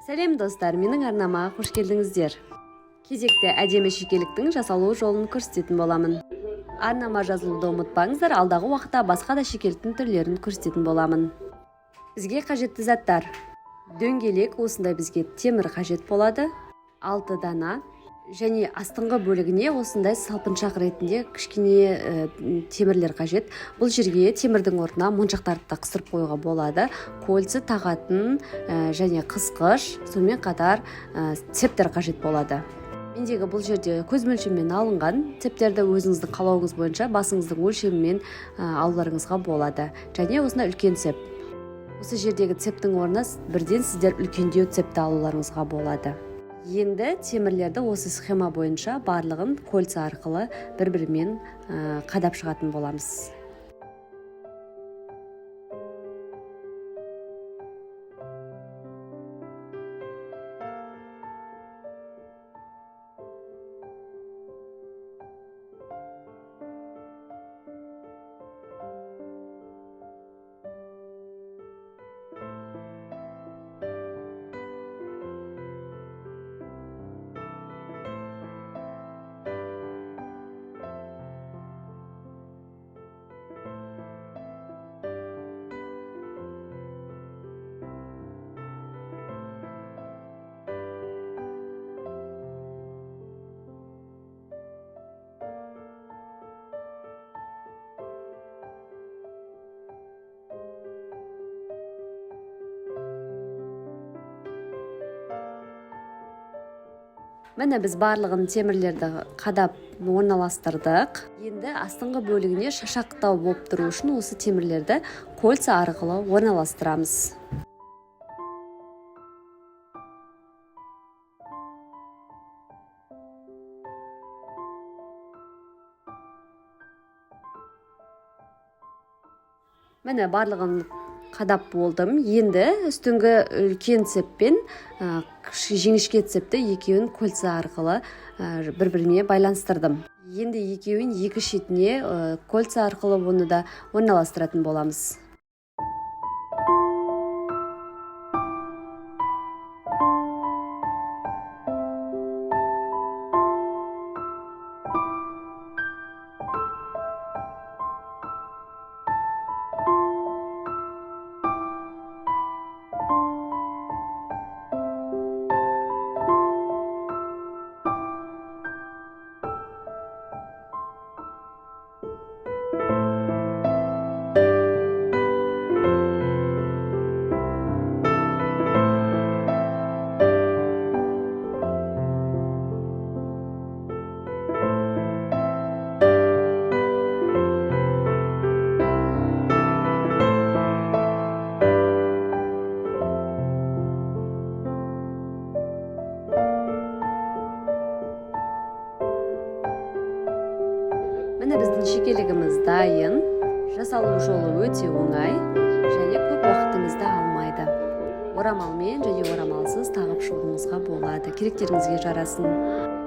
Сәлем достар, менің арнама қош келдіңіздер. Кезекте әдемі шекеліктің жасалу жолын көрсететін боламын. Арнама жазылуды ұмытпаңыздар, алдағы уақытта басқа да шекеліктің түрлерін көрсететін боламын. Бізге қажетті заттар: дөңгелек, осындай бізге темір қажет болады, 6 дана, және астыңғы бөлігіне осындай салпыншақ ретінде кішкене темірлер қажет. Бұл жерге темірдің орнына моншақтарды да қыстырып қоюға болады. Кольца тағатын және қысқыш, сонымен қатар цептер қажет болады. Мендегі бұл жерде көз мөлшеммен алынған. Цептерді өзіңіздің қалауыңыз бойынша басыңыздың өлшемімен алуларыңызға болады. Және осындай үлкен цеп. Осы жердегі цептің орнына бірден сіздер үлкендеу цепті алуларыңызға болады. Енді темірлерді осы схема бойынша барлығын кольца арқылы бір-бірімен қадап шығатын боламыз. Міне біз барлығын темірлерді қадап орналастырдық. Енді астыңғы бөлігіне шашақтау болып тұру үшін осы темірлерді кольца арқылы орналастырамыз. Міне барлығын қадап болдым. Енді үстіңгі үлкен цеппен жіңішке цепті екеуін кольца арқылы бір-біріне байланыстырдым. Енді екеуін екі шетіне кольца арқылы оны да орналастыратын боламыз. Міне біздің шекелігіміз дайын. Жасалу жолы өте оңай және көп уақытыңызды алмайды. Орамалмен және орамалсыз тағып шығуыңызға болады. Керектеріңізге жарасын.